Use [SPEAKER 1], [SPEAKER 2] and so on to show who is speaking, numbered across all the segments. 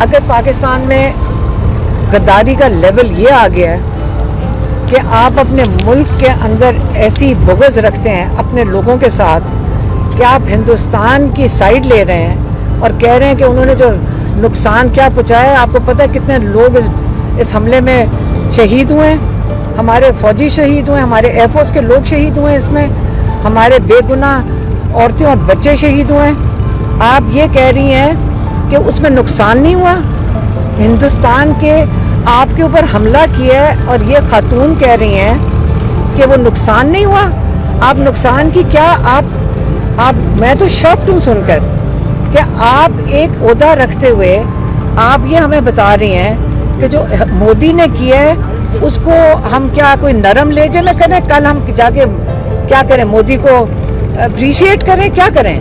[SPEAKER 1] अगर पाकिस्तान में गद्दारी का लेवल ये आ गया है कि आप अपने मुल्क के अंदर ऐसी बुग़्ज़ रखते हैं अपने लोगों के साथ कि आप हिंदुस्तान की साइड ले रहे हैं और कह रहे हैं कि उन्होंने जो नुकसान क्या पहुँचाया है। आपको पता है कितने लोग इस हमले में शहीद हुए हैं? हमारे फ़ौजी शहीद हुए, हमारे एयरफोर्स के लोग शहीद हुए, इसमें हमारे बेगुनाह औरतें और बच्चे शहीद हुए हैं। आप ये कह रही हैं कि उसमें नुकसान नहीं हुआ। हिंदुस्तान के आपके ऊपर हमला किया है और ये खातून कह रही हैं कि वो नुकसान नहीं हुआ। आप नुकसान की क्या आप मैं तो शॉक्ड हूँ सुनकर कि आप एक ओहदा रखते हुए आप ये हमें बता रही हैं कि जो मोदी ने किया है उसको हम क्या कोई नरम लेजे में करें? कल हम जाके क्या करें? मोदी को अप्रिशिएट करें? क्या करें?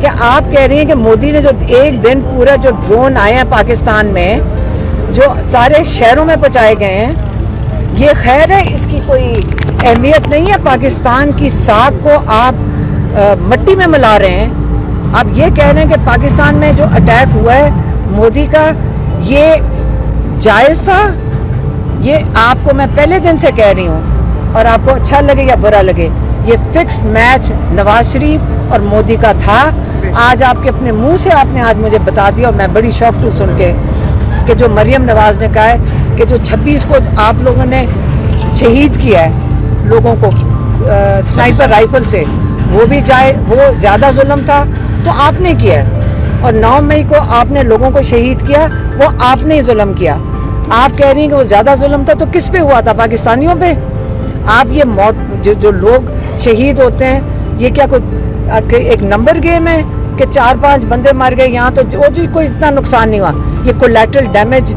[SPEAKER 1] क्या आप कह रही हैं कि मोदी ने जो एक दिन पूरा जो ड्रोन आए हैं पाकिस्तान में जो सारे शहरों में पहुंचाए गए हैं, ये खैर है, इसकी कोई अहमियत नहीं है। पाकिस्तान की साख को आप मट्टी में मिला रहे हैं। आप ये कह रहे हैं कि पाकिस्तान में जो अटैक हुआ है मोदी का ये जायज़ था। ये आपको मैं पहले दिन से कह रही हूँ और आपको अच्छा लगे या बुरा लगे, ये फिक्स्ड मैच नवाज शरीफ और मोदी का था। आज आपके अपने मुंह से आपने आज मुझे बता दिया और मैं बड़ी शौक हूँ सुन के कि जो मरियम नवाज ने कहा है कि जो 26 को आप लोगों ने शहीद किया है लोगों को स्नाइपर राइफल से, वो भी वो ज़्यादा जुल्म था तो आपने किया है। और 9 मई को आपने लोगों को शहीद किया, वो आपने ही जुल्म किया। आप कह रही हैं कि वो ज़्यादा जुल्म था, तो किस पे हुआ था? पाकिस्तानियों पे। आप ये मौत जो लोग शहीद होते हैं ये क्या कोई एक नंबर गेम है कि 4-5 बंदे मर गए यहाँ, तो वो जो कोई इतना नुकसान नहीं हुआ। ये कोलैटरल डैमेज,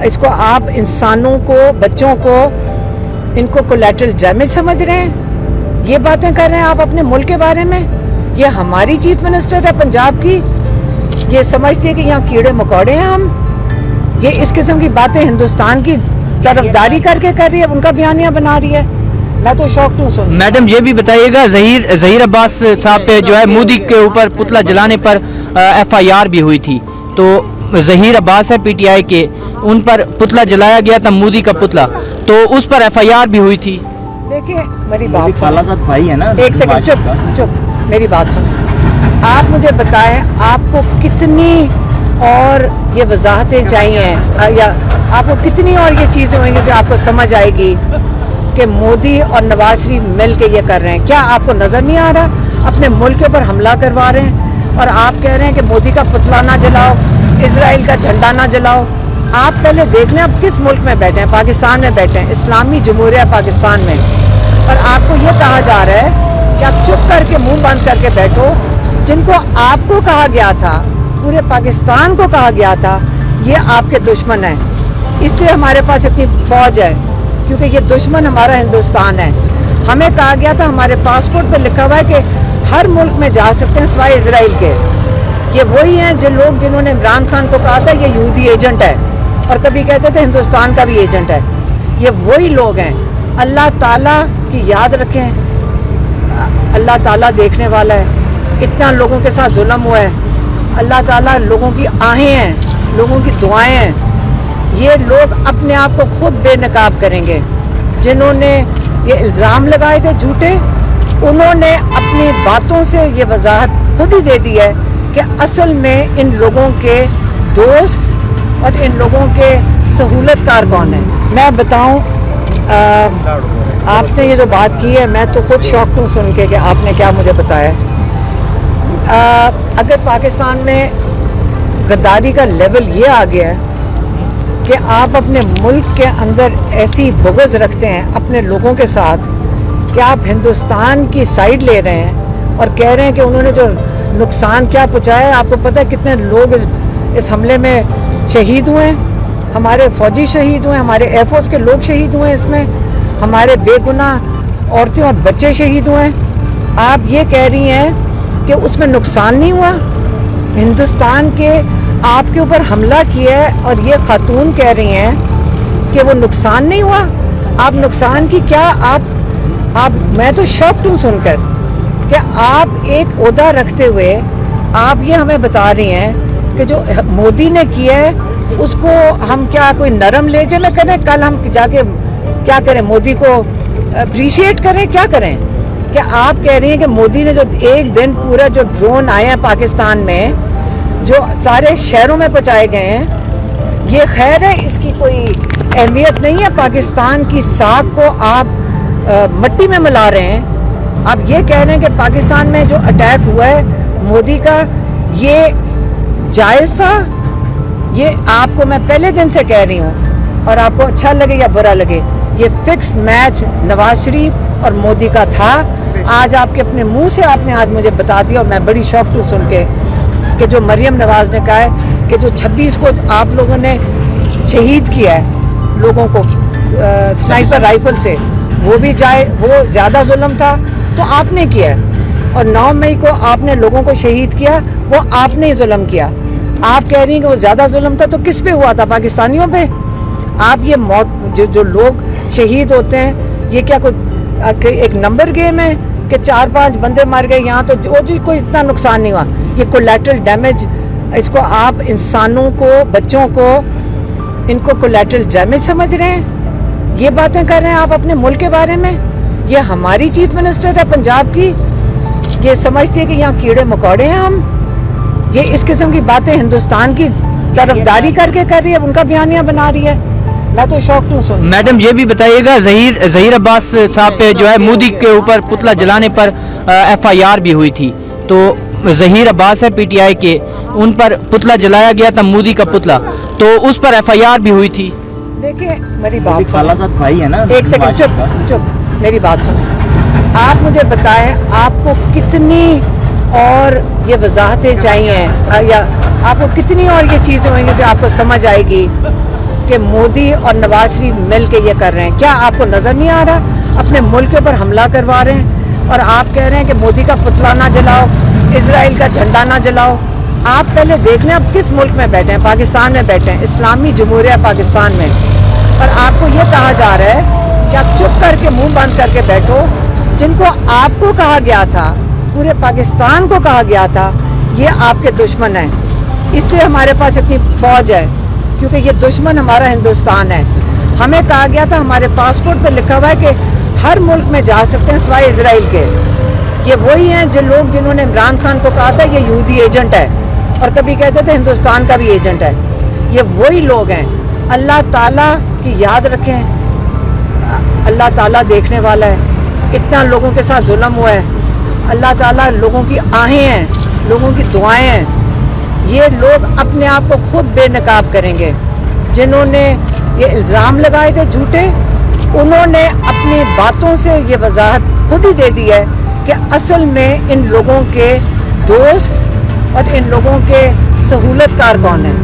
[SPEAKER 1] इसको आप इंसानों को, बच्चों को, इनको कोलैटरल डैमेज समझ रहे हैं। ये बातें कर रहे हैं आप अपने मुल्क के बारे में। ये हमारी चीफ मिनिस्टर है पंजाब की, ये समझती है कि यहाँ कीड़े मकोड़े हैं हम। ये इस किस्म की बातें हिंदुस्तान की तरफदारी करके कर रही है, उनका बयानिया बना रही है। मैं तो शौक हूँ सुन।
[SPEAKER 2] मैडम ये भी बताइएगा, ज़हीर अब्बास साहब पे जो है मोदी के ऊपर पुतला जलाने पर FIR भी हुई थी, तो ज़हीर अब्बास है PTI के, उन पर पुतला जलाया गया था, मोदी का पुतला, तो उस पर FIR भी हुई थी।
[SPEAKER 1] देखिए मेरी बात
[SPEAKER 3] सुनो, भाई है ना,
[SPEAKER 1] एक सेकंड चुप, मेरी बात सुनो। आप मुझे बताएं आपको कितनी और ये वजाहतें चाहिए या आपको कितनी और ये चीज़ें होंगी जो आपको समझ आएगी कि मोदी और नवाज शरीफ मिल के ये कर रहे हैं? क्या आपको नज़र नहीं आ रहा? अपने मुल्क के ऊपर हमला करवा रहे हैं और आप कह रहे हैं कि मोदी का पुतला ना जलाओ, इजराइल का झंडा ना जलाओ। आप पहले देख लें आप किस मुल्क में बैठे हैं। पाकिस्तान में बैठे हैं, इस्लामी जमहूरिया पाकिस्तान में, और आपको ये कहा जा रहा है कि आप चुप करके मुंह बंद करके बैठो। जिनको आपको कहा गया था, पूरे पाकिस्तान को कहा गया था ये आपके दुश्मन हैं, इसलिए हमारे पास इतनी फौज है, क्योंकि ये दुश्मन हमारा हिंदुस्तान है। हमें कहा गया था, हमारे पासपोर्ट पर लिखा हुआ है कि हर मुल्क में जा सकते हैं सिवाय इजराइल के। ये वही हैं जो लोग जिन्होंने इमरान खान को कहा था ये यहूदी एजेंट है, और कभी कहते थे हिंदुस्तान का भी एजेंट है। ये वही लोग हैं। अल्लाह ताला की याद रखें, अल्लाह ताला देखने वाला है। इतना लोगों के साथ जुल्म हुआ है, अल्लाह ताला लोगों की आहें हैं, लोगों की दुआएं हैं। ये लोग अपने आप को खुद बेनकाब करेंगे। जिन्होंने ये इल्ज़ाम लगाए थे झूठे, उन्होंने अपनी बातों से ये वजाहत खुद ही दे दी है कि असल में इन लोगों के दोस्त और इन लोगों के सहूलतकार कौन है। मैं बताऊं, आपने ये जो बात की है, मैं तो खुद शौक हूँ सुन के कि आपने क्या मुझे बताया। अगर पाकिस्तान में गद्दारी का लेवल ये आ गया है कि आप अपने मुल्क के अंदर ऐसी बुग़्ज़ रखते हैं अपने लोगों के साथ कि आप हिंदुस्तान की साइड ले रहे हैं और कह रहे हैं कि उन्होंने जो नुकसान क्या पहुँचाया है। आपको पता है कितने लोग इस हमले में शहीद हुए हैं? हमारे फ़ौजी शहीद हुए, हमारे एयरफोर्स के लोग शहीद हुए, इसमें हमारे बेगुनाह औरतें और बच्चे शहीद हुए हैं। आप ये कह रही हैं कि उसमें नुकसान नहीं हुआ। हिंदुस्तान के आपके ऊपर हमला किया है और ये खातून कह रही हैं कि वो नुकसान नहीं हुआ। आप नुकसान की क्या आप मैं तो शॉक्ड हूँ सुनकर कि आप एक ओहदा रखते हुए आप ये हमें बता रही हैं کہ جو مودی نے کیا ہے اس کو ہم کیا کوئی نرم لہجے میں کریں, کل ہم جا کے کیا کریں, مودی کو اپریشیٹ کریں, کیا کریں؟ کہ آپ کہہ رہی ہیں کہ مودی نے جو ایک دن پورا جو ڈرون آئے ہیں پاکستان میں, جو سارے شہروں میں پہنچائے گئے ہیں, یہ خیر ہے, اس کی کوئی اہمیت نہیں ہے. پاکستان کی ساکھ کو آپ مٹی میں ملا رہے ہیں. آپ یہ کہہ رہے ہیں کہ پاکستان میں جو اٹیک ہوا ہے مودی کا, یہ جائز تھا. یہ آپ کو میں پہلے دن سے کہہ رہی ہوں, اور آپ کو اچھا لگے یا برا لگے, یہ فکس میچ نواز شریف اور مودی کا تھا. آج آپ کے اپنے منہ سے آپ نے آج مجھے بتا دیا, اور میں بڑی شوق ہوں سن کے کہ جو مریم نواز نے کہا ہے کہ جو 26 کو آپ لوگوں نے شہید کیا ہے لوگوں کو سنائپر رائفل سے, وہ بھی وہ زیادہ ظلم تھا تو آپ نے کیا ہے. اور 9 مئی کو آپ نے لوگوں کو شہید کیا, وہ آپ نے ہی ظلم کیا. آپ کہہ رہی ہیں کہ وہ زیادہ ظلم تھا, تو کس پہ ہوا تھا؟ پاکستانیوں پہ. آپ یہ موت جو لوگ شہید ہوتے ہیں, یہ کیا کوئی ایک نمبر گیم ہے کہ 4-5 بندے مر گئے یہاں, تو کوئی اتنا نقصان نہیں ہوا. یہ کولیٹرل ڈیمیج, اس کو آپ انسانوں کو, بچوں کو, ان کو کولیٹرل ڈیمیج سمجھ رہے ہیں. یہ باتیں کر رہے ہیں آپ اپنے ملک کے بارے میں. یہ ہماری چیف منسٹر ہے پنجاب کی, یہ سمجھتی ہے کہ یہاں کیڑے مکوڑے ہیں ہم. یہ اس قسم کی باتیں ہندوستان کی طرفداری کر کے کر رہی ہے, ان کا بیانیہ بنا رہی ہے. میں تو شوق ہوں سن.
[SPEAKER 2] میڈم یہ بھی بتائیے گا, ظہیر عباس صاحب پہ جو ہے مودی کے اوپر پتلا جلانے پر FIR بھی ہوئی تھی. تو ظہیر عباس ہے PTI کے, ان پر پتلا جلایا گیا تھا, مودی کا پتلا, تو اس پر FIR بھی ہوئی تھی.
[SPEAKER 1] دیکھیں میری بات سنیں, ایک سیکنڈ چپ, میری بات سنیں. آپ مجھے بتائیں آپ کو کتنی اور یہ وضاحتیں چاہیے, یا آپ کو کتنی اور یہ چیزیں ہوئیں گی جو آپ کو سمجھ آئے گی کہ مودی اور نواز شریف مل کے یہ کر رہے ہیں؟ کیا آپ کو نظر نہیں آ رہا؟ اپنے ملک کے اوپر حملہ کروا رہے ہیں, اور آپ کہہ رہے ہیں کہ مودی کا پتلا نہ جلاؤ, اسرائیل کا جھنڈا نہ جلاؤ. آپ پہلے دیکھ لیں آپ کس ملک میں بیٹھے ہیں. پاکستان میں بیٹھے ہیں, اسلامی جمہوریہ پاکستان میں, اور آپ کو یہ کہا جا رہا ہے کہ آپ چپ کر کے منہ بند کر کے بیٹھو. جن کو آپ کو کہا گیا تھا, پورے پاکستان کو کہا گیا تھا یہ آپ کے دشمن ہیں, اس لیے ہمارے پاس اتنی فوج ہے, کیونکہ یہ دشمن ہمارا ہندوستان ہے. ہمیں کہا گیا تھا, ہمارے پاسپورٹ پہ لکھا ہوا ہے کہ ہر ملک میں جا سکتے ہیں سوائے اسرائیل کے. یہ وہی ہیں جنہوں نے عمران خان کو کہا تھا یہ یہودی ایجنٹ ہے, اور کبھی کہتے تھے ہندوستان کا بھی ایجنٹ ہے. یہ وہی لوگ ہیں. اللہ تعالیٰ کی یاد رکھیں, اللہ تعالیٰ دیکھنے والا ہے. اتنا لوگوں کے ساتھ ظلم ہوا ہے. اللہ تعالیٰ لوگوں کی آہیں ہیں, لوگوں کی دعائیں ہیں. یہ لوگ اپنے آپ کو خود بے نقاب کریں گے. جنہوں نے یہ الزام لگائے تھے جھوٹے, انہوں نے اپنی باتوں سے یہ وضاحت خود ہی دے دی ہے کہ اصل میں ان لوگوں کے دوست اور ان لوگوں کے سہولت کار کون ہیں.